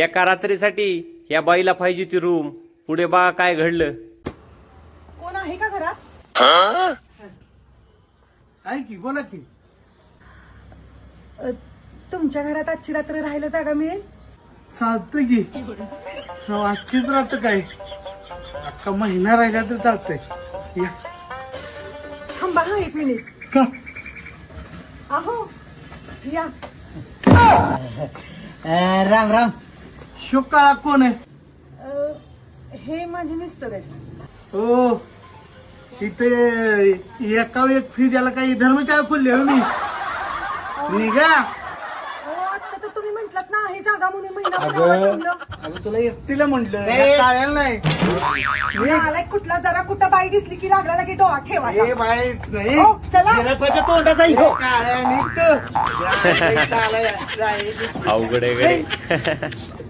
एका रात्रीसाठी या बाईला पाहिजे ती रूम. पुढे बघा काय घडलं. कोण आहे का घरात? आहे की, बोला की. तुमच्या घरात आजची रात्र राहायला जागा मिळेल? चालतंय की. आजचीच राहतं काय, अख्खा महिना राहिला तर चालतंय. या. थांबा हा 1 मिनिट. का? अहो या. राम राम. शो काळा कोण आहे? हे माझे मिस्टर आहेत. हो, इथे एका एक फी द्यायला काही धर्मशाळा खोलली हो मी. निघा. आता तर तुम्ही म्हटलात ना हे जागा म्हणून महिना अगं तुला एकटीला म्हटलं, ए. काळ्याला नाही. आलाय कुठला जरा कुठं बाई दिसली की लागला लगे डोळा ठेवा. ए बाई नाही. हो, चला. जिराफाच्या तोंडाचा हो. काळ्या निघत. अवघड आहे गडे.